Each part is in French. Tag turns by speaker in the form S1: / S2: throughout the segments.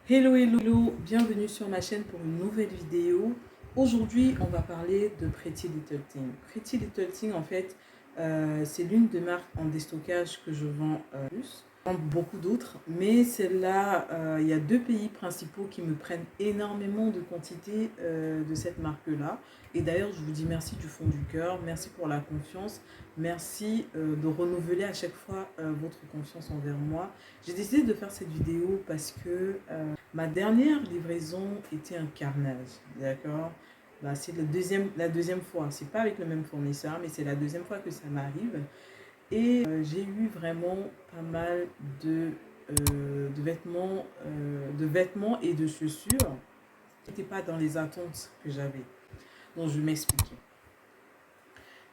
S1: Hello, hello, hello, bienvenue sur ma chaîne pour une nouvelle vidéo. Aujourd'hui, on va parler de Pretty Little Thing. Pretty Little Thing, en fait, c'est l'une des marques en déstockage que je vends plus. Je vends beaucoup d'autres, mais celle-là, il y a deux pays principaux qui me prennent énormément de quantité de cette marque-là. Et d'ailleurs, je vous dis merci du fond du cœur, merci pour la confiance, merci de renouveler à chaque fois votre confiance envers moi. J'ai décidé de faire cette vidéo parce que ma dernière livraison était un carnage, d'accord? Bah, c'est la deuxième fois, c'est pas avec le même fournisseur, mais c'est la deuxième fois que ça m'arrive. Et j'ai eu vraiment pas mal de vêtements et de chaussures qui n'étaient pas dans les attentes que j'avais. Donc je vais m'expliquer.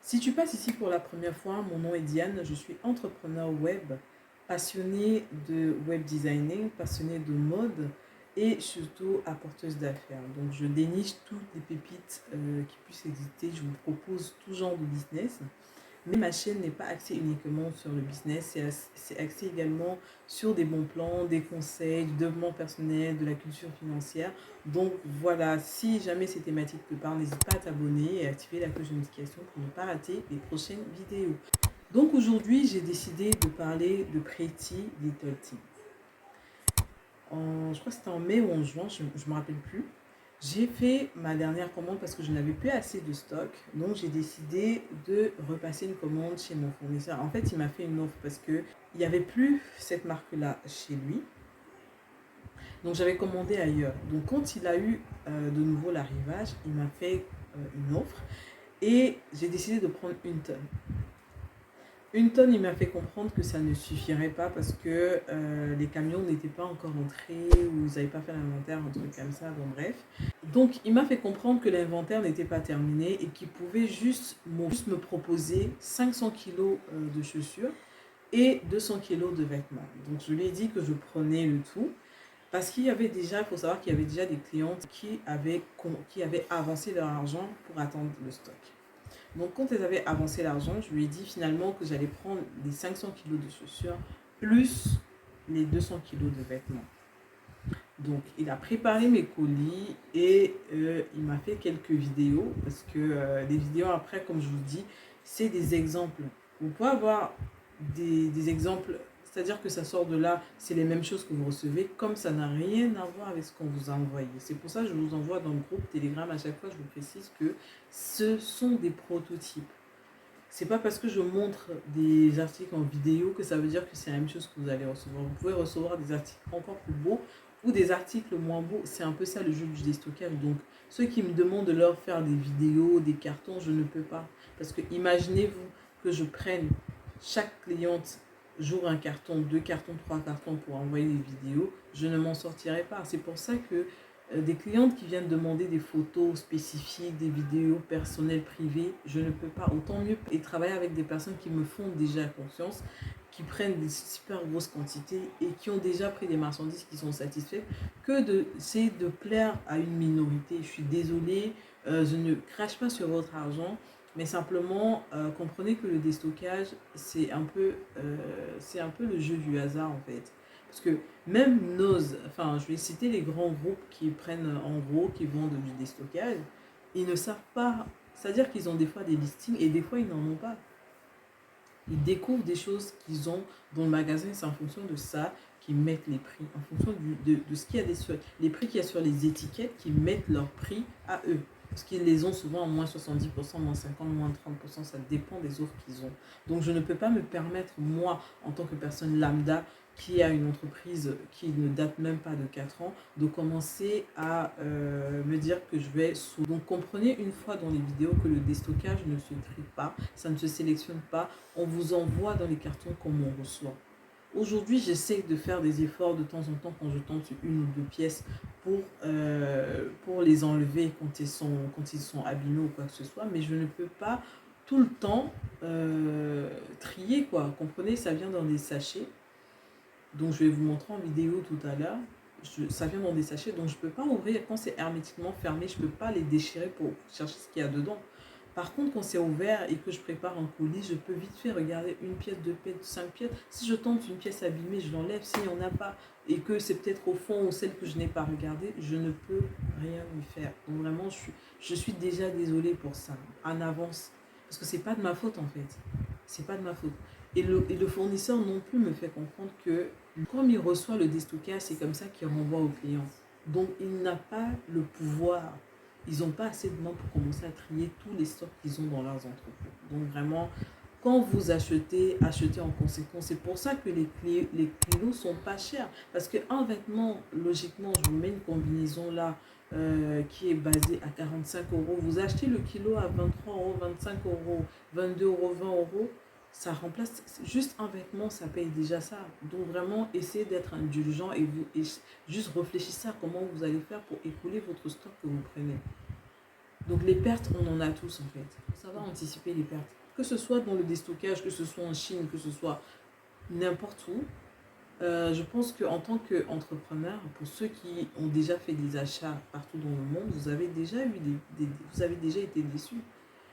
S1: Si tu passes ici pour la première fois, mon nom est Diane, je suis entrepreneur web, passionnée de web designing, passionnée de mode et surtout apporteuse d'affaires. Donc je déniche toutes les pépites qui puissent exister, je vous propose tout genre de business. Mais ma chaîne n'est pas axée uniquement sur le business, c'est axé également sur des bons plans, des conseils, du développement personnel, de la culture financière. Donc voilà, si jamais ces thématiques te parlent, n'hésite pas à t'abonner et à activer la cloche de notification pour ne pas rater les prochaines vidéos. Donc aujourd'hui, j'ai décidé de parler de Pretty Little Thing. Je crois que c'était en mai ou en juin, je ne me rappelle plus. J'ai fait ma dernière commande parce que je n'avais plus assez de stock. Donc, j'ai décidé de repasser une commande chez mon fournisseur. En fait, il m'a fait une offre parce qu'il n'y avait plus cette marque-là chez lui. Donc, j'avais commandé ailleurs. Donc, quand il a eu de nouveau l'arrivage, il m'a fait une offre. Et j'ai décidé de prendre une tonne. Une tonne, il m'a fait comprendre que ça ne suffirait pas parce que les camions n'étaient pas encore entrés ou ils n'avaient pas fait l'inventaire, un truc comme ça, bon bref. Donc, il m'a fait comprendre que l'inventaire n'était pas terminé et qu'il pouvait juste me proposer 500 kilos de chaussures et 200 kilos de vêtements. Donc, je lui ai dit que je prenais le tout parce qu'il y avait déjà, il faut savoir qu'il y avait déjà des clientes qui avaient avancé leur argent pour attendre le stock. Donc, quand elles avaient avancé l'argent, je lui ai dit finalement que j'allais prendre les 500 kilos de chaussures plus les 200 kilos de vêtements. Donc, il a préparé mes colis et il m'a fait quelques vidéos parce que les vidéos après, comme je vous dis, c'est des exemples. Vous pouvez avoir des exemples, c'est-à-dire que ça sort de là, c'est les mêmes choses que vous recevez, comme ça n'a rien à voir avec ce qu'on vous a envoyé. C'est pour ça que je vous envoie dans le groupe Telegram à chaque fois, je vous précise que ce sont des prototypes. C'est pas parce que je montre des articles en vidéo que ça veut dire que c'est la même chose que vous allez recevoir. Vous pouvez recevoir des articles encore plus beaux ou des articles moins beaux. C'est un peu ça le jeu du déstockage. Donc, ceux qui me demandent de leur faire des vidéos, des cartons, je ne peux pas. Parce que imaginez-vous que je prenne chaque cliente, j'ouvre un carton, 2 cartons, 3 cartons pour envoyer des vidéos. Je ne m'en sortirai pas. C'est pour ça que des clientes qui viennent demander des photos spécifiques, des vidéos personnelles, privées, je ne peux pas. Autant mieux et travailler avec des personnes qui me font déjà confiance, qui prennent des super grosses quantités et qui ont déjà pris des marchandises qui sont satisfaites, que d'essayer de plaire à une minorité. Je suis désolée, je ne crache pas sur votre argent, mais simplement comprenez que le déstockage, c'est un peu le jeu du hasard en fait. Parce que même je vais citer les grands groupes qui prennent en gros, qui vendent du déstockage, ils ne savent pas, c'est-à-dire qu'ils ont des fois des listings et des fois ils n'en ont pas. Ils découvrent des choses qu'ils ont dans le magasin, c'est en fonction de ça qu'ils mettent les prix, en fonction de ce qu'il y a les prix qu'il y a sur les étiquettes, qu'ils mettent leur prix à eux. Parce qu'ils les ont souvent en moins 70%, moins 50%, moins 30%, ça dépend des offres qu'ils ont. Donc je ne peux pas me permettre, moi, en tant que personne lambda, qui a une entreprise qui ne date même pas de 4 ans, de commencer à me dire que je vais sous. Donc comprenez une fois dans les vidéos que le déstockage ne se trie pas, ça ne se sélectionne pas, on vous envoie dans les cartons comme on reçoit. Aujourd'hui, j'essaie de faire des efforts de temps en temps quand je tombe sur une ou deux pièces pour les enlever quand ils sont abîmés ou quoi que ce soit, mais je ne peux pas tout le temps trier, quoi. Comprenez, ça vient dans des sachets. Donc, je vais vous montrer en vidéo tout à l'heure. Ça vient dans des sachets, donc je ne peux pas ouvrir. Quand c'est hermétiquement fermé, je ne peux pas les déchirer pour chercher ce qu'il y a dedans. Par contre, quand c'est ouvert et que je prépare un colis, je peux vite fait regarder une pièce, deux pièces, cinq pièces. Si je tente une pièce abîmée, je l'enlève. S'il n'y en a pas et que c'est peut-être au fond ou celle que je n'ai pas regardée, je ne peux rien lui faire. Donc vraiment, je suis déjà désolée pour ça, en avance. Parce que c'est pas de ma faute en fait. C'est pas de ma faute. Et le fournisseur non plus me fait comprendre que comme il reçoit le déstockage, c'est comme ça qu'il renvoie au client. Donc il n'a pas le pouvoir. Ils n'ont pas assez de mains pour commencer à trier tous les stocks qu'ils ont dans leurs entrepôts. Donc vraiment, quand vous achetez, achetez en conséquence. C'est pour ça que les kilos sont pas chers. Parce qu'un vêtement, logiquement, je vous mets une combinaison là qui est basée à 45 euros. Vous achetez le kilo à 23 euros, 25 euros, 22 euros, 20 euros. Ça remplace juste un vêtement, ça paye déjà ça. Donc vraiment, essayez d'être indulgent et juste réfléchissez à comment vous allez faire pour écouler votre stock que vous prenez. Donc les pertes, on en a tous en fait. Ça va anticiper les pertes. Que ce soit dans le déstockage, que ce soit en Chine, que ce soit n'importe où. Je pense qu'en tant qu'entrepreneur, pour ceux qui ont déjà fait des achats partout dans le monde, vous avez déjà vous avez déjà été déçus.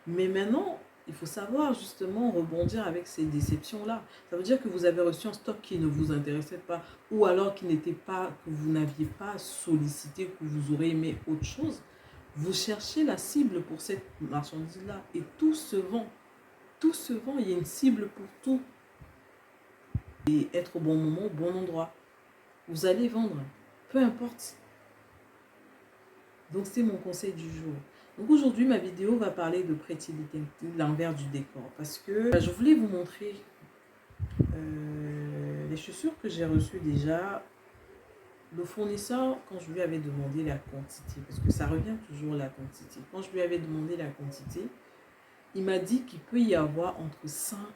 S1: Mais maintenant, il faut savoir justement rebondir avec ces déceptions-là. Ça veut dire que vous avez reçu un stock qui ne vous intéressait pas ou alors qui n'était pas, que vous n'aviez pas sollicité, que vous aurez aimé autre chose. Vous cherchez la cible pour cette marchandise-là et tout se vend. Tout se vend, il y a une cible pour tout. Et être au bon moment, au bon endroit. Vous allez vendre, peu importe. Donc c'est mon conseil du jour. Donc aujourd'hui, ma vidéo va parler de Pretty Little Thing, l'envers du décor. Parce que je voulais vous montrer les chaussures que j'ai reçues déjà. Le fournisseur, quand je lui avais demandé la quantité, parce que ça revient toujours la quantité. Quand je lui avais demandé la quantité, il m'a dit qu'il peut y avoir entre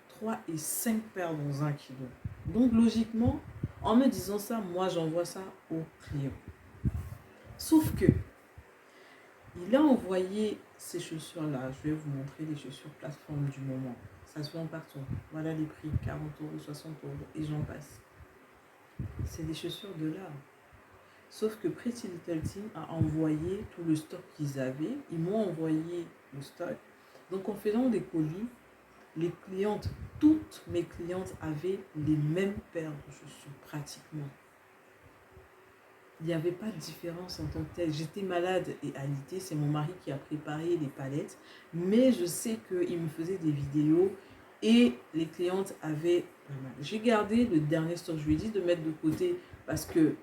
S1: 3 et 5 paires dans 1 kilo. Donc logiquement, en me disant ça, moi j'envoie ça au client. Sauf que il a envoyé ces chaussures-là. Je vais vous montrer les chaussures plateforme du moment. Ça se vend partout. Voilà les prix, 40 euros, 60 euros et j'en passe. C'est des chaussures de là. Sauf que Pretty Little Thing a envoyé tout le stock qu'ils avaient. Ils m'ont envoyé le stock. Donc en faisant des colis, les clientes, toutes mes clientes avaient les mêmes paires de chaussures pratiquement. Il n'y avait pas de différence en tant que telle. J'étais malade et alitée. C'est mon mari qui a préparé les palettes. Mais je sais qu'il me faisait des vidéos et les clientes avaient pas mal. J'ai gardé le dernier stock. Je lui ai dit de mettre de côté parce que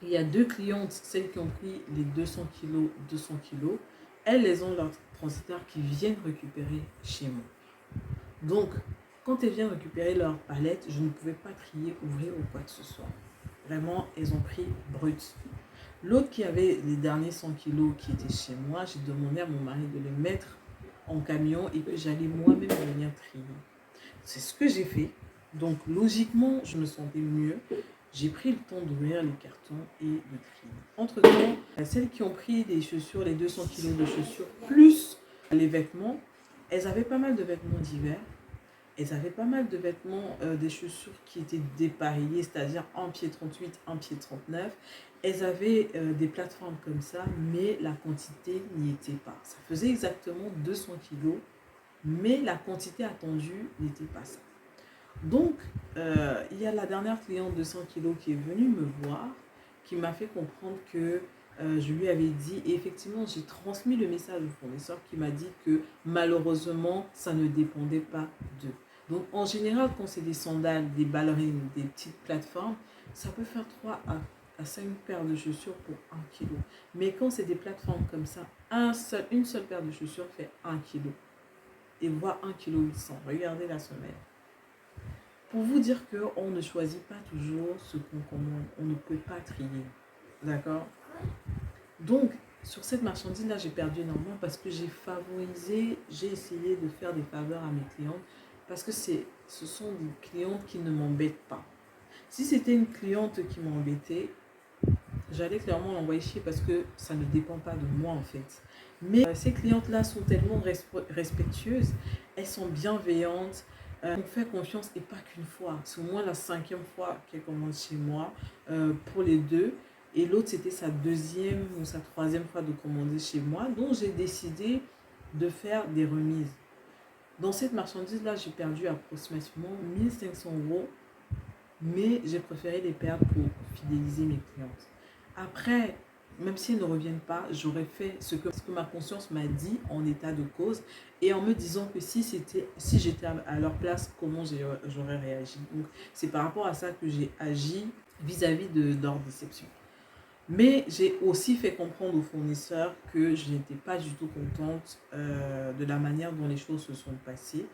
S1: il y a 2 clientes, celles qui ont pris les 200 kilos, 200 kilos. Elles ont leur transitaire qui viennent récupérer chez moi. Donc, quand elles viennent récupérer leur palette, je ne pouvais pas trier, ouvrir ou quoi que ce soit. Vraiment, elles ont pris brut. L'autre qui avait les derniers 100 kilos qui étaient chez moi, j'ai demandé à mon mari de les mettre en camion et que j'allais moi-même venir trier. C'est ce que j'ai fait. Donc, logiquement, je me sentais mieux. J'ai pris le temps d'ouvrir les cartons et de trier. Entre-temps, celles qui ont pris les chaussures, les 200 kilos de chaussures, plus les vêtements, elles avaient pas mal de vêtements d'hiver. Elles avaient pas mal de vêtements, des chaussures qui étaient dépareillées, c'est-à-dire un pied 38, un pied 39. Elles avaient des plateformes comme ça, mais la quantité n'y était pas. Ça faisait exactement 200 kilos, mais la quantité attendue n'était pas ça. Donc, il y a la dernière cliente de 100 kilos qui est venue me voir, qui m'a fait comprendre que je lui avais dit, et effectivement, j'ai transmis le message au fournisseur qui m'a dit que malheureusement, ça ne dépendait pas d'eux. Donc, en général, quand c'est des sandales, des ballerines, des petites plateformes, ça peut faire 3 à 5 paires de chaussures pour 1 kilo. Mais quand c'est des plateformes comme ça, une seule paire de chaussures fait 1 kilo. Et voire 1,8 kg. Regardez la semelle. Pour vous dire qu'on ne choisit pas toujours ce qu'on commande. On ne peut pas trier. D'accord? Donc, sur cette marchandise-là, j'ai perdu énormément parce que j'ai essayé de faire des faveurs à mes clientes parce que ce sont des clientes qui ne m'embêtent pas. Si c'était une cliente qui m'embêtait, j'allais clairement l'envoyer chier parce que ça ne dépend pas de moi en fait. Mais ces clientes-là sont tellement respectueuses, elles sont bienveillantes, on fait confiance et pas qu'une fois. C'est au moins la 5e fois qu'elle commande chez moi pour les deux. Et l'autre, c'était sa 2e ou sa 3e fois de commander chez moi. Donc, j'ai décidé de faire des remises. Dans cette marchandise-là, j'ai perdu approximativement 1500 euros, mais j'ai préféré les perdre pour fidéliser mes clientes. Après, même s'ils ne reviennent pas, j'aurais fait ce que ma conscience m'a dit en état de cause et en me disant que si j'étais à leur place, comment j'aurais réagi. Donc, c'est par rapport à ça que j'ai agi vis-à-vis de leur déception. Mais j'ai aussi fait comprendre aux fournisseurs que je n'étais pas du tout contente de la manière dont les choses se sont passées.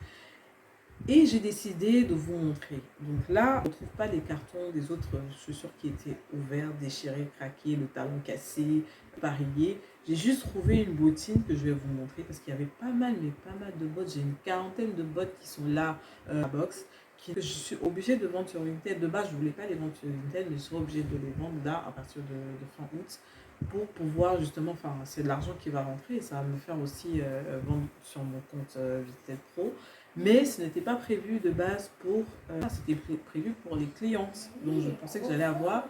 S1: Et j'ai décidé de vous montrer. Donc là, on ne trouve pas les cartons des autres chaussures qui étaient ouverts, déchirés, craqués, le talon cassé, parillé. J'ai juste trouvé une bottine que je vais vous montrer parce qu'il y avait pas mal de bottes. J'ai une quarantaine de bottes qui sont là à la box. Que je suis obligée de vendre sur Vinted. De base, je ne voulais pas les vendre sur Vinted, mais je suis obligée de les vendre là à partir de fin août pour pouvoir justement, enfin, c'est de l'argent qui va rentrer et ça va me faire aussi vendre sur mon compte Vinted Pro. Mais ce n'était pas prévu de base pour... c'était prévu pour les clientes. Donc je pensais que j'allais avoir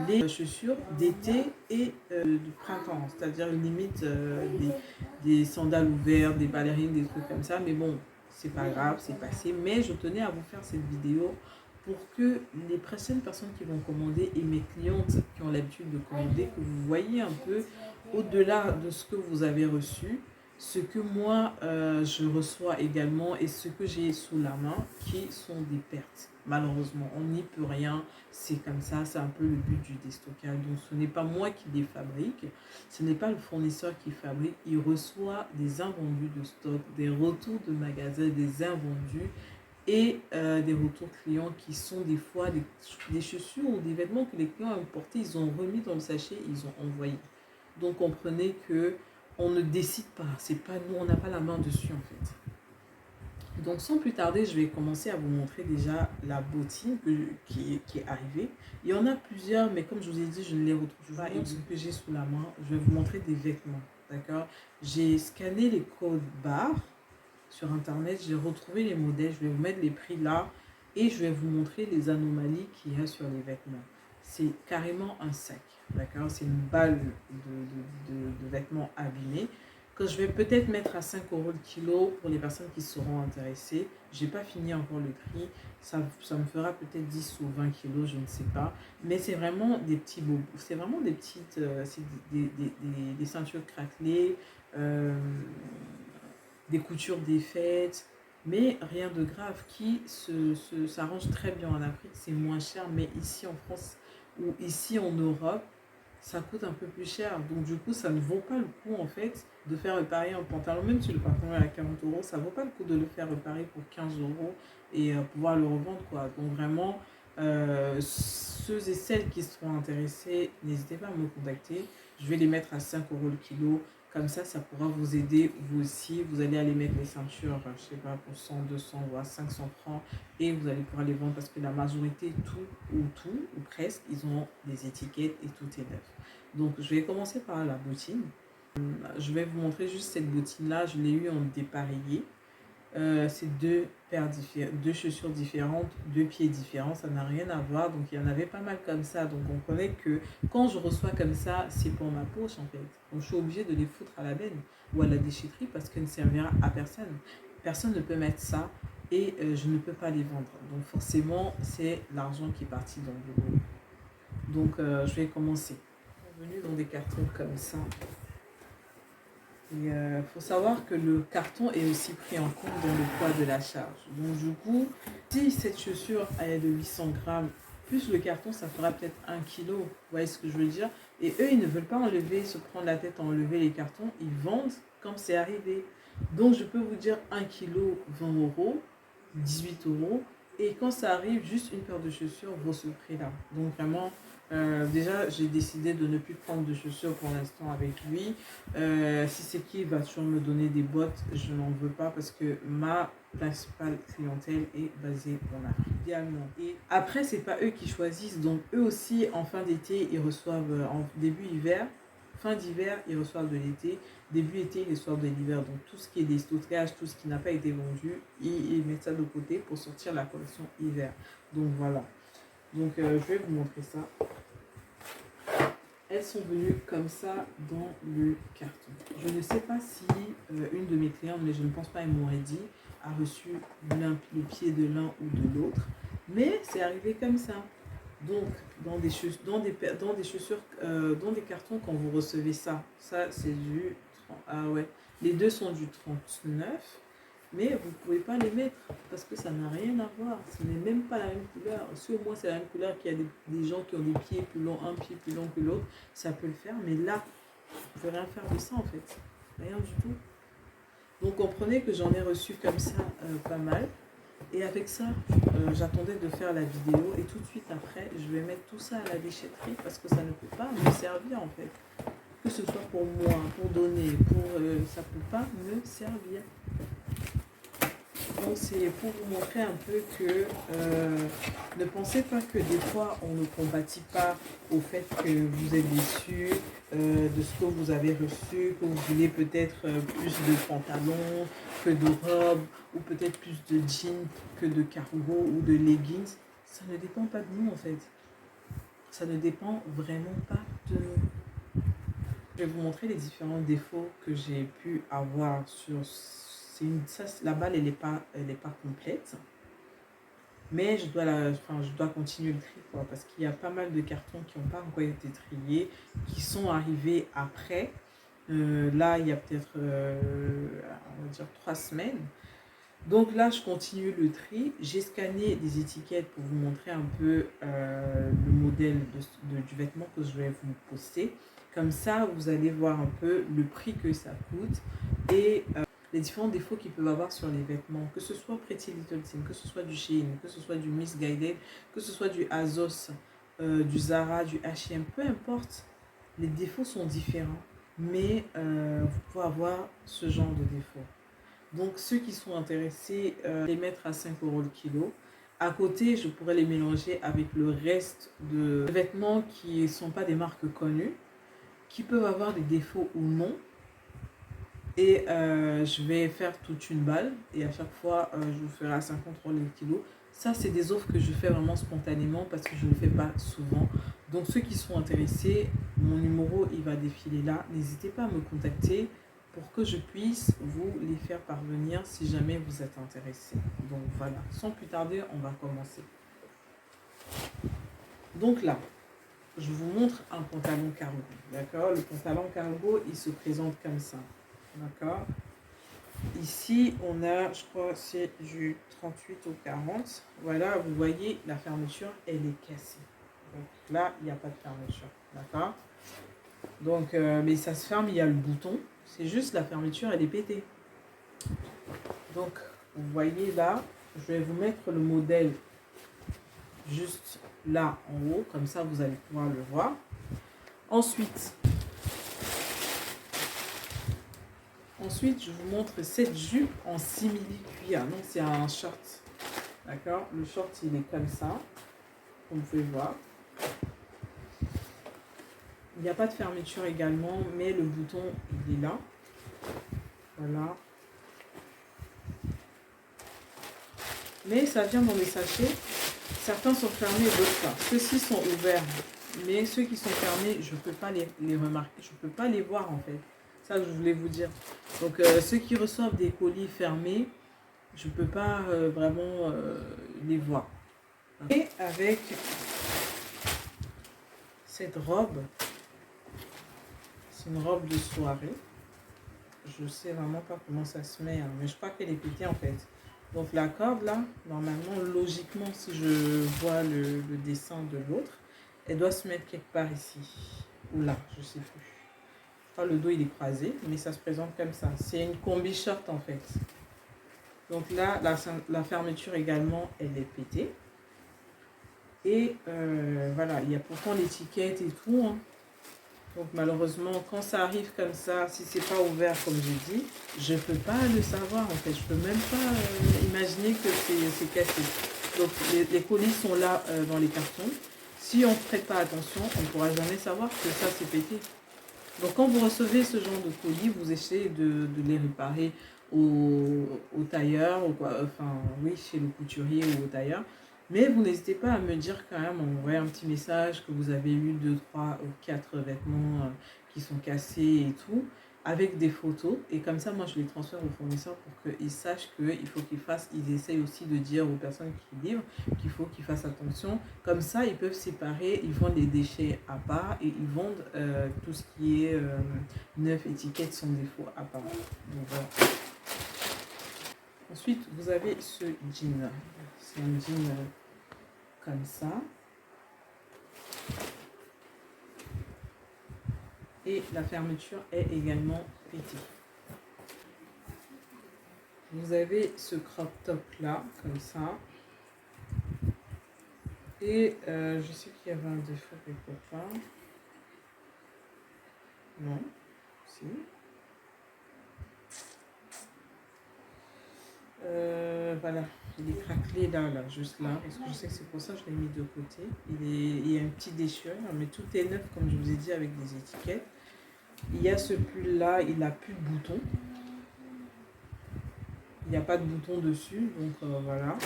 S1: les chaussures d'été et du printemps. C'est-à-dire limite des sandales ouvertes, des ballerines, des trucs comme ça. Mais bon, c'est pas grave, c'est passé. Mais je tenais à vous faire cette vidéo pour que les prochaines personnes qui vont commander et mes clientes qui ont l'habitude de commander, que vous voyez un peu au-delà de ce que vous avez reçu, ce que moi je reçois également et ce que j'ai sous la main qui sont des pertes. Malheureusement, on n'y peut rien, c'est comme ça, c'est un peu le but du déstockage. Donc ce n'est pas moi qui les fabrique, ce n'est pas le fournisseur qui fabrique, il reçoit des invendus de stock, des retours de magasins, des invendus et des retours clients qui sont des fois des chaussures ou des vêtements que les clients ont portés, ils ont remis dans le sachet, ils ont envoyé. Donc comprenez que on ne décide pas, c'est pas nous, on n'a pas la main dessus en fait. Donc sans plus tarder, je vais commencer à vous montrer déjà la bottine qui est arrivée. Il y en a plusieurs, mais comme je vous ai dit, je ne les retrouve pas. Et ce que j'ai sous la main, je vais vous montrer des vêtements, d'accord? J'ai scanné les codes barres sur internet, j'ai retrouvé les modèles, je vais vous mettre les prix là et je vais vous montrer les anomalies qu'il y a sur les vêtements. C'est carrément un sac, d'accord? C'est une balle de vêtements abîmés que je vais peut-être mettre à 5 euros le kilo pour les personnes qui seront intéressées. Je n'ai pas fini encore le prix, ça me fera peut-être 10 ou 20 kilos, je ne sais pas. Mais c'est vraiment des petits bobos, c'est vraiment des petites, des ceintures craquelées, des coutures défaites, mais rien de grave qui s'arrange très bien en Afrique, c'est moins cher, mais ici en France ou ici en Europe, ça coûte un peu plus cher. Donc du coup, ça ne vaut pas le coup en fait de faire réparer un pantalon, même si le pantalon est à 40 euros, ça ne vaut pas le coup de le faire réparer pour 15 euros et pouvoir le revendre quoi. Donc vraiment, ceux et celles qui seront intéressés, n'hésitez pas à me contacter. Je vais les mettre à 5 euros le kilo. Comme ça pourra vous aider, vous aussi. Vous allez aller mettre les ceintures, je sais pas, pour 100, 200, voire 500 francs. Et vous allez pouvoir les vendre parce que la majorité, tout, ou presque, ils ont des étiquettes et tout est neuf. Donc, je vais commencer par la bottine. Je vais vous montrer juste cette bottine-là. Je l'ai eu en dépareillé. C'est deux chaussures différentes, deux pieds différents, ça n'a rien à voir. Donc il y en avait pas mal comme ça. Donc on connaît que quand je reçois comme ça, c'est pour ma poche en fait. Donc je suis obligée de les foutre à la benne ou à la déchetterie parce qu'elle ne servira à personne. Personne ne peut mettre ça et je ne peux pas les vendre. Donc forcément, c'est l'argent qui est parti dans le lot. Donc je vais commencer. Venu dans des cartons comme ça. Il faut savoir que le carton est aussi pris en compte dans le poids de la charge. Donc du coup, si cette chaussure est de 800 grammes, plus le carton, ça fera peut-être 1 kg. Vous voyez ce que je veux dire? Et eux, ils ne veulent pas se prendre la tête à enlever les cartons. Ils vendent comme c'est arrivé. Donc je peux vous dire 1 kg, 20 euros, 18 euros. Et quand ça arrive, juste une paire de chaussures vaut ce prix-là. Donc vraiment... déjà, j'ai décidé de ne plus prendre de chaussures pour l'instant avec lui. Si c'est qui va toujours me donner des bottes, je n'en veux pas parce que ma principale clientèle est basée en Afrique, idéalement. Et après, c'est pas eux qui choisissent. Donc, eux aussi, en fin d'été, ils reçoivent, en début hiver, fin d'hiver, ils reçoivent de l'été. Début été, ils reçoivent de l'hiver. Donc, tout ce qui est des stockages, tout ce qui n'a pas été vendu, ils mettent ça de côté pour sortir la collection hiver. Donc, voilà. Donc, je vais vous montrer ça. elles sont venues comme ça dans le carton. Je ne sais pas si une de mes clientes, mais je ne pense pas, elle m'aurait dit, a reçu le pied de l'un ou de l'autre. Mais c'est arrivé comme ça. Donc, dans des chaussures, dans des cartons, quand vous recevez ça, ça c'est du 30, ah ouais, les deux sont du 39, mais vous ne pouvez pas les mettre parce que ça n'a rien à voir. Ce n'est même pas la même couleur. Si au moins c'est la même couleur, qu'il y a des gens qui ont des pieds plus longs, un pied plus long que l'autre, ça peut le faire. Mais là, vous ne pouvez rien faire de ça en fait. Rien du tout. Donc comprenez que j'en ai reçu comme ça pas mal. Et avec ça, j'attendais de faire la vidéo et tout de suite après, je vais mettre tout ça à la déchetterie parce que ça ne peut pas me servir en fait. Que ce soit pour moi, pour donner, ça ne peut pas me servir. Donc c'est pour vous montrer un peu que ne pensez pas que des fois on ne compatit pas au fait que vous êtes déçu de ce que vous avez reçu, que vous voulez peut-être plus de pantalons que de robes ou peut-être plus de jeans que de cargo ou de leggings. Ça ne dépend pas de nous en fait. Ça ne dépend vraiment pas de nous. Je vais vous montrer les différents défauts que j'ai pu avoir sur la balle, elle n'est pas complète. Mais je dois continuer le tri parce qu'il y a pas mal de cartons qui n'ont pas encore été triés, qui sont arrivés après. Là, il y a peut-être, on va dire 3 semaines. Donc là, je continue le tri. J'ai scanné des étiquettes pour vous montrer un peu le modèle du vêtement que je vais vous poster. Comme ça, vous allez voir un peu le prix que ça coûte et les différents défauts qu'ils peuvent avoir sur les vêtements, que ce soit Pretty Little Thing, que ce soit du Shein, que ce soit du Missguided, que ce soit du ASOS, du Zara, du H&M, peu importe, les défauts sont différents, mais vous pouvez avoir ce genre de défauts. Donc ceux qui sont intéressés, les mettre à 5 € le kilo. À côté, je pourrais les mélanger avec le reste de vêtements qui ne sont pas des marques connues, qui peuvent avoir des défauts ou non. Et je vais faire toute une balle et à chaque fois je vous ferai à 50 € le kilo. Ça c'est des offres que je fais vraiment spontanément parce que je ne le fais pas souvent. Donc ceux qui sont intéressés, mon numéro il va défiler là. N'hésitez pas à me contacter pour que je puisse vous les faire parvenir si jamais vous êtes intéressés. Donc voilà, sans plus tarder, on va commencer. Donc là, je vous montre un pantalon cargo, d'accord? Le pantalon cargo, il se présente comme ça. D'accord. Ici, on a, je crois, c'est du 38 au 40. Voilà, vous voyez, la fermeture, elle est cassée. Donc là, il n'y a pas de fermeture. D'accord. Donc, mais ça se ferme, il y a le bouton. C'est juste la fermeture, elle est pétée. Donc, vous voyez là, je vais vous mettre le modèle juste là en haut. Comme ça, vous allez pouvoir le voir. Ensuite, je vous montre cette jupe en simili-cuir. Non, c'est un short. D'accord? Le short, il est comme ça. Comme vous pouvez voir. Il n'y a pas de fermeture également, mais le bouton, il est là. Voilà. Mais ça vient dans des sachets. Certains sont fermés, d'autres pas. Ceux-ci sont ouverts. Mais ceux qui sont fermés, je ne peux pas les remarquer. Je ne peux pas les voir en fait. C'est ça que je voulais vous dire. Donc ceux qui reçoivent des colis fermés, je ne peux pas vraiment les voir. Et avec cette robe, c'est une robe de soirée. Je ne sais vraiment pas comment ça se met, hein, mais je crois qu'elle est pétée en fait. Donc la corde là, normalement, logiquement, si je vois le dessin de l'autre, elle doit se mettre quelque part ici. Ou là, je ne sais plus. Je crois que le dos il est croisé, mais ça se présente comme ça. C'est une combi short en fait. Donc là, la fermeture également, elle est pétée. Et voilà, il y a pourtant l'étiquette et tout. Hein. Donc malheureusement, quand ça arrive comme ça, si c'est pas ouvert comme j'ai dit, je ne peux pas le savoir en fait. Je peux même pas imaginer que c'est cassé. Donc les colis sont là dans les cartons. Si on ne prête pas attention, on ne pourra jamais savoir que ça c'est pété. Donc quand vous recevez ce genre de colis, vous essayez de les réparer au tailleur, ou quoi, enfin oui, chez le couturier ou au tailleur. Mais vous n'hésitez pas à me dire quand même, envoyer un petit message que vous avez eu 2, 3 ou 4 vêtements qui sont cassés et tout, avec des photos. Et comme ça, moi, je les transfère aux fournisseurs pour qu'ils sachent qu'il faut qu'ils fassent, ils essayent aussi de dire aux personnes qui livrent qu'il faut qu'ils fassent attention. Comme ça, ils peuvent séparer, ils vendent les déchets à part et ils vendent tout ce qui est neuf, étiquette sans défaut à part. Donc, voilà. Ensuite, vous avez ce jean. C'est un jean comme ça. Et la fermeture est également pétée. Vous avez ce crop top là, comme ça. Et je sais qu'il y avait un défaut quelque part. Non, si. Voilà, il est craquelé là, juste là, parce que je sais que c'est pour ça que je l'ai mis de côté. Il y a une petite déchirure, mais tout est neuf, comme je vous ai dit, avec des étiquettes. Il y a ce pull là, il n'a plus de boutons. Il n'y a pas de bouton dessus, donc voilà.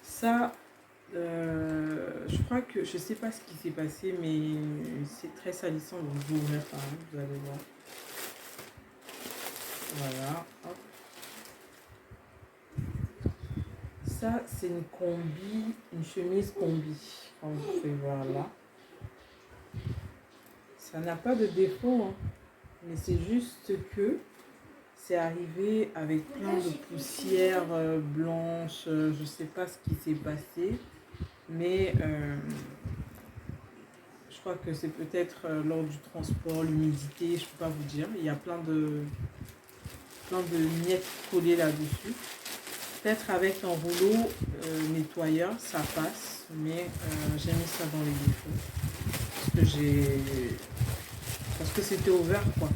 S1: Ça, je crois que, je sais pas ce qui s'est passé, mais c'est très salissant, donc je vais ouvrir quand même, vous allez voir. Voilà, hop. Ça, c'est une combi, une chemise combi, comme vous pouvez voir là. Ça n'a pas de défaut, hein, mais c'est juste que c'est arrivé avec plein de poussière blanche, je sais pas ce qui s'est passé, mais je crois que c'est peut-être lors du transport, l'humidité, je peux pas vous dire. Il y a plein de miettes collées là-dessus. Peut-être avec un rouleau nettoyeur, ça passe, mais j'ai mis ça dans les défauts. Parce que c'était ouvert, quoi.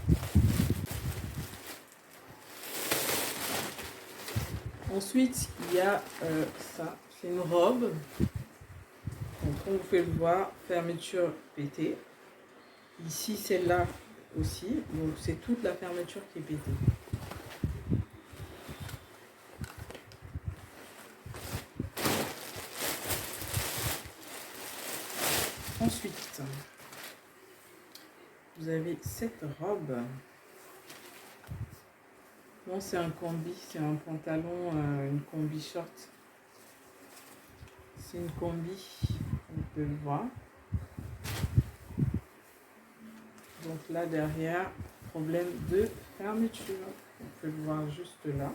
S1: Ensuite, il y a ça. C'est une robe. Donc, comme vous pouvez le voir, fermeture pétée. Ici, celle-là aussi. Donc, c'est toute la fermeture qui est pétée. Ensuite, vous avez cette robe. Non, c'est un combi, c'est un pantalon, une combi short. C'est une combi, on peut le voir. Donc là derrière, problème de fermeture. On peut le voir juste là.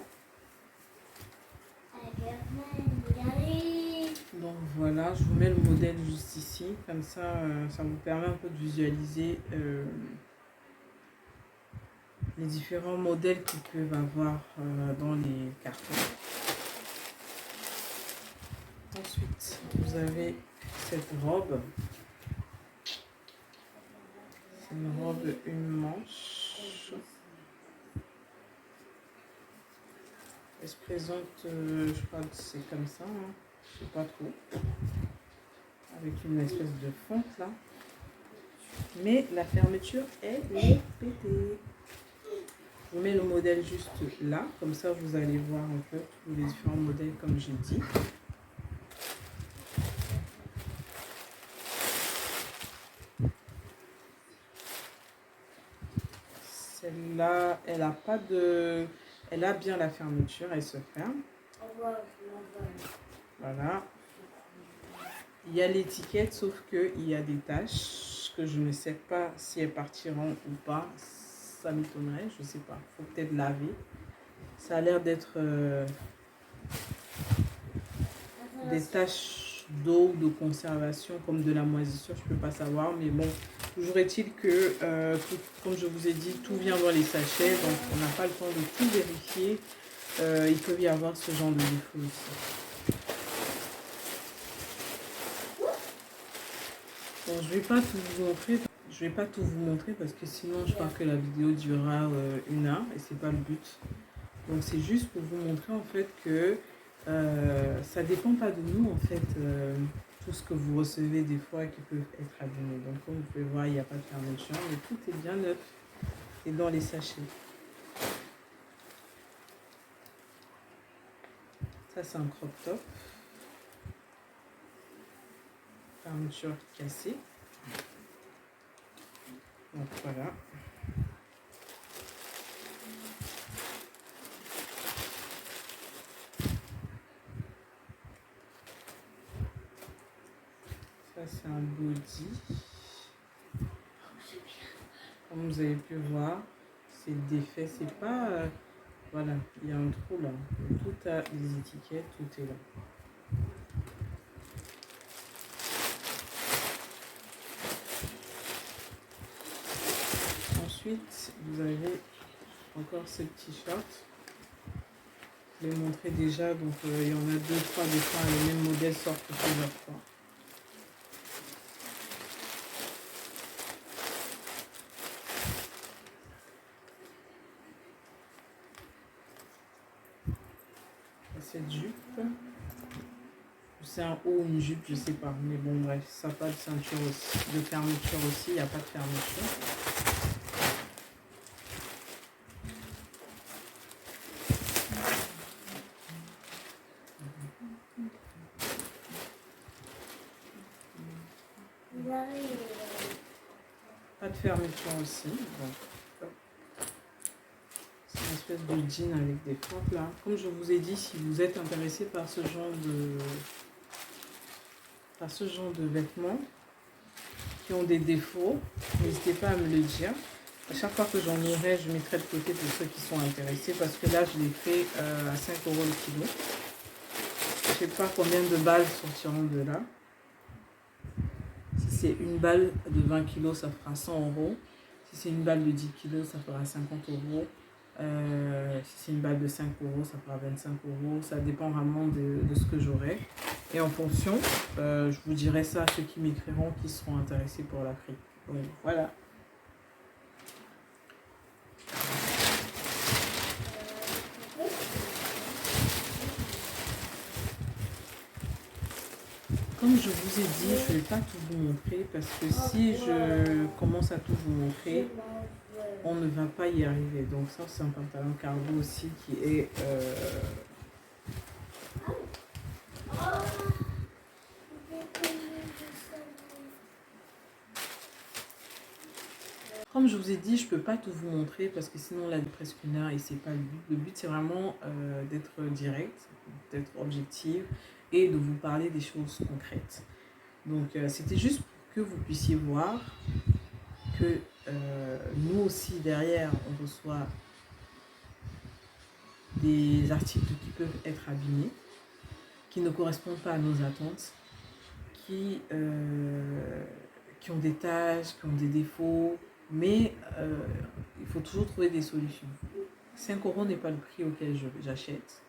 S1: Donc voilà, je vous mets le modèle juste ici. Comme ça, ça vous permet un peu de visualiser les différents modèles qu'ils peuvent avoir dans les cartons. Ensuite, vous avez cette robe. C'est une robe, une manche. Elle se présente, je crois que c'est comme ça, hein. Je sais pas trop. Avec une espèce de fente là. Mais la fermeture, elle est pétée. Je vous mets le modèle juste là, comme ça vous allez voir un peu tous les différents modèles comme j'ai dit. Celle-là, elle a pas de... Elle a bien la fermeture, elle se ferme. Voilà. Il y a l'étiquette, sauf qu'il y a des taches que je ne sais pas si elles partiront ou pas. Ça m'étonnerait, je ne sais pas. Il faut peut-être laver. Ça a l'air d'être des taches d'eau ou de conservation comme de la moisissure, je ne peux pas savoir. Mais bon, toujours est-il que, comme je vous ai dit, tout vient dans les sachets. Donc on n'a pas le temps de tout vérifier. Il peut y avoir ce genre de défaut aussi. Bon, je vais pas tout vous montrer. Je vais pas tout vous montrer parce que sinon je crois que la vidéo durera 1 heure et c'est pas le but. Donc c'est juste pour vous montrer en fait que ça dépend pas de nous en fait. Tout ce que vous recevez des fois qui peut être abîmé. Donc comme vous pouvez voir, il n'y a pas de fermeture, mais tout est bien neuf et dans les sachets. Ça, c'est un crop top. Fermeture cassée. Donc voilà. Ça, c'est un body. Comme vous avez pu voir, c'est défait. C'est pas... voilà, il y a un trou là. Tout a les étiquettes, tout est là. Ensuite, vous avez encore ce t-shirt. Je l'ai montré déjà, donc il y en a 2, 3 des fois, les mêmes modèles sortent plusieurs fois. Cette jupe, c'est un haut ou une jupe, je sais pas, mais bon bref, ça n'a pas de ceinture aussi, de fermeture aussi, il n'y a pas de fermeture. Pas de fermeture aussi, donc c'est une espèce de jean avec des pointes là. Comme je vous ai dit, si vous êtes intéressé par ce genre de vêtements qui ont des défauts, n'hésitez pas à me le dire. À chaque fois que j'en aurai, je mettrai de côté pour ceux qui sont intéressés parce que là, je l'ai fait à 5 € le kilo. Je ne sais pas combien de balles sortiront de là. Si c'est une balle de 20 kg, ça fera 100 €. Si c'est une balle de 10 kg, ça fera 50 €. Si c'est une balle de 5 €, ça fera 25 €. Ça dépend vraiment de ce que j'aurai. Et en fonction, je vous dirai ça à ceux qui m'écriront, qui seront intéressés pour la prix. Donc voilà. Comme je vous ai dit, je ne vais pas tout vous montrer parce que si je commence à tout vous montrer, on ne va pas y arriver. Donc ça, c'est un pantalon cargo aussi qui est... Comme je vous ai dit, je ne peux pas tout vous montrer parce que sinon, là, il est presque 1 heure et c'est pas le but. Le but, c'est vraiment d'être direct, d'être objective et de vous parler des choses concrètes. Donc, c'était juste pour que vous puissiez voir que nous aussi, derrière, on reçoit des articles qui peuvent être abîmés, qui ne correspondent pas à nos attentes, qui ont des tâches, qui ont des défauts, mais il faut toujours trouver des solutions. 5 € n'est pas le prix auquel j'achète.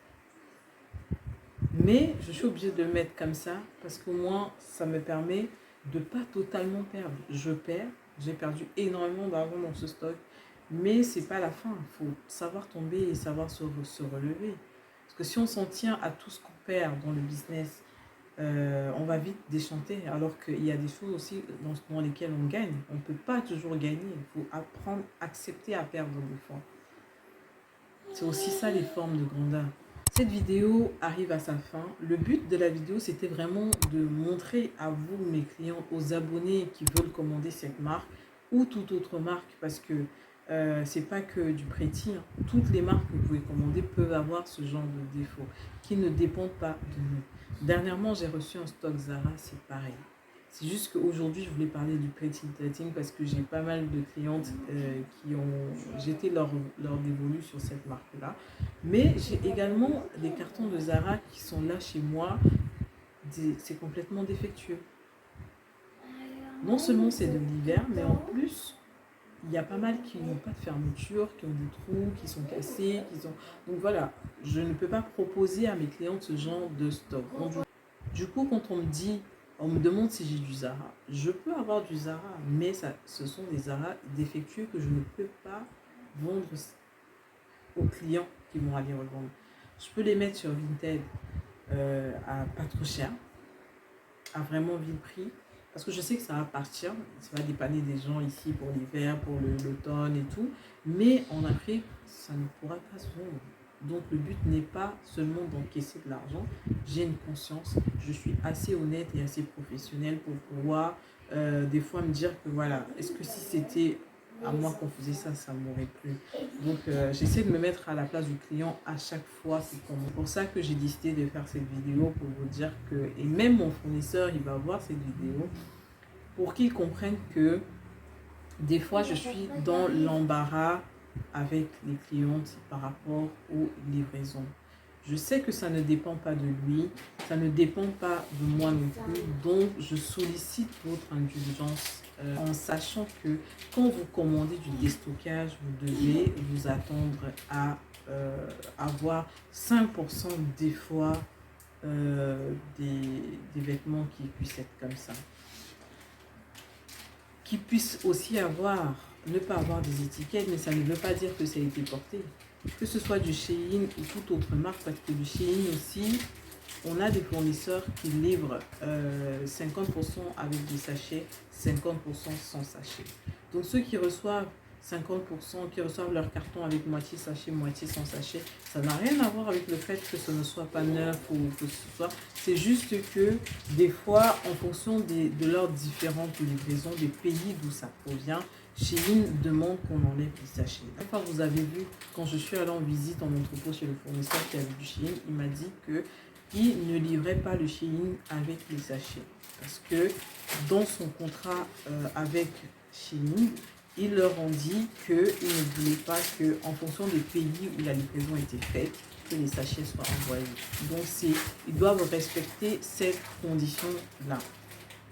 S1: Mais je suis obligée de le mettre comme ça parce qu'au moins, ça me permet de ne pas totalement perdre. Je perds, j'ai perdu énormément d'argent dans ce stock, mais ce n'est pas la fin. Il faut savoir tomber et savoir se relever. Parce que si on s'en tient à tout ce qu'on perd dans le business, on va vite déchanter, alors qu'il y a des choses aussi dans lesquelles on gagne. On ne peut pas toujours gagner. Il faut apprendre, accepter à perdre des fois. C'est aussi ça les formes de grandeur. Cette vidéo arrive à sa fin. Le but de la vidéo, c'était vraiment de montrer à vous, mes clients, aux abonnés qui veulent commander cette marque ou toute autre marque, parce que c'est pas que du Pretty. Toutes les marques que vous pouvez commander peuvent avoir ce genre de défauts qui ne dépendent pas de nous. Dernièrement, j'ai reçu un stock Zara, c'est pareil. C'est juste qu'aujourd'hui, je voulais parler du Pretty Little parce que j'ai pas mal de clientes qui ont jeté leur dévolu sur cette marque-là. Mais j'ai également des cartons de Zara qui sont là chez moi. C'est complètement défectueux. Non seulement c'est de l'hiver, mais en plus, il y a pas mal qui n'ont pas de fermeture, qui ont des trous, qui sont cassés. Donc voilà, je ne peux pas proposer à mes clientes ce genre de stock. Donc, du coup, quand on me demande si j'ai du Zara, je peux avoir du Zara, mais ce sont des Zara défectueux que je ne peux pas vendre aux clients qui vont aller revendre. Je peux les mettre sur Vinted à pas trop cher, à vraiment vil prix, parce que je sais que ça va partir, ça va dépanner des gens ici pour l'hiver, pour l'automne et tout, mais en Afrique, ça ne pourra pas se vendre. Donc le but n'est pas seulement d'encaisser de l'argent. J'ai une conscience, je suis assez honnête et assez professionnelle pour pouvoir des fois me dire que voilà, est-ce que si c'était à moi qu'on faisait ça, ça m'aurait plu. Donc j'essaie de me mettre à la place du client à chaque fois. C'est pour ça que j'ai décidé de faire cette vidéo, pour vous dire que, et même mon fournisseur, il va voir cette vidéo, pour qu'il comprenne que des fois je suis dans l'embarras avec les clientes par rapport aux livraisons. Je sais que ça ne dépend pas de lui, ça ne dépend pas de moi non plus, donc je sollicite votre indulgence en sachant que quand vous commandez du déstockage, vous devez vous attendre à avoir 5% des fois des vêtements qui puissent être comme ça. Qui puissent aussi ne pas avoir des étiquettes, mais ça ne veut pas dire que ça a été porté. Que ce soit du Shein ou toute autre marque, parce que du Shein aussi, on a des fournisseurs qui livrent 50% avec des sachets, 50% sans sachet. Donc ceux qui reçoivent 50%, qui reçoivent leur carton avec moitié sachet, moitié sans sachet, ça n'a rien à voir avec le fait que ce ne soit pas neuf ou que ce soit. C'est juste que des fois, en fonction de leurs différentes livraisons, des pays d'où ça provient, Shein demande qu'on enlève les sachets. Une fois, vous avez vu, quand je suis allée en visite en entrepôt chez le fournisseur qui avait du Shein, il m'a dit qu'il ne livrait pas le Shein avec les sachets. Parce que dans son contrat avec Shein, il leur ont dit qu'ils ne voulaient pas qu'en fonction des pays où la livraison était faite, que les sachets soient envoyés. Donc ils doivent respecter cette condition-là.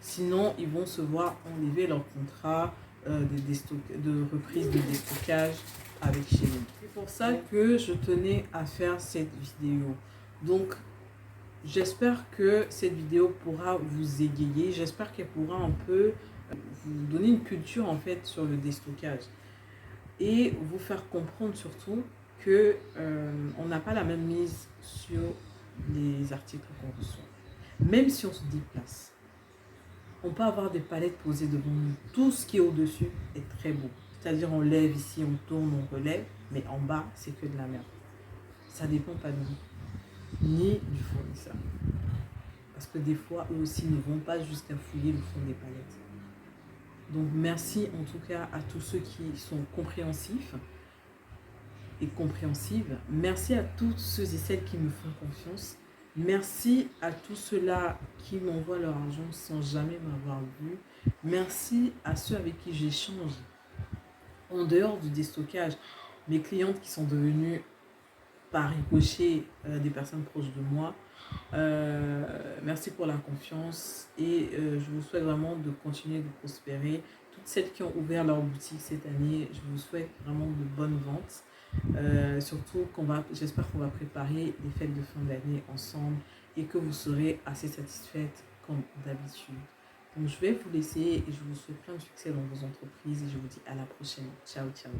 S1: Sinon, ils vont se voir enlever leur contrat de reprise de déstockage avec Shein. C'est pour ça que je tenais à faire cette vidéo. Donc, j'espère que cette vidéo pourra vous égayer. J'espère qu'elle pourra un peu vous donner une culture en fait sur le déstockage. Et vous faire comprendre surtout que on n'a pas la même mise sur les articles qu'on reçoit. Même si on se déplace, on peut avoir des palettes posées devant nous. Tout ce qui est au-dessus est très beau. C'est-à-dire on lève ici, on tourne, on relève, mais en bas, c'est que de la merde. Ça ne dépend pas de nous, ni du fournisseur. Parce que des fois, eux aussi ne vont pas jusqu'à fouiller le fond des palettes. Donc merci en tout cas à tous ceux qui sont compréhensifs et compréhensives. Merci à tous ceux et celles qui me font confiance. Merci à tous ceux-là qui m'envoient leur argent sans jamais m'avoir vu. Merci à ceux avec qui j'échange en dehors du déstockage. Mes clientes qui sont devenues par ricochet des personnes proches de moi. Merci pour la confiance et je vous souhaite vraiment de continuer de prospérer. Toutes celles qui ont ouvert leur boutique cette année, je vous souhaite vraiment de bonnes ventes. Surtout j'espère qu'on va préparer les fêtes de fin d'année ensemble et que vous serez assez satisfaites comme d'habitude. Donc je vais vous laisser et je vous souhaite plein de succès dans vos entreprises et je vous dis à la prochaine. Ciao, ciao.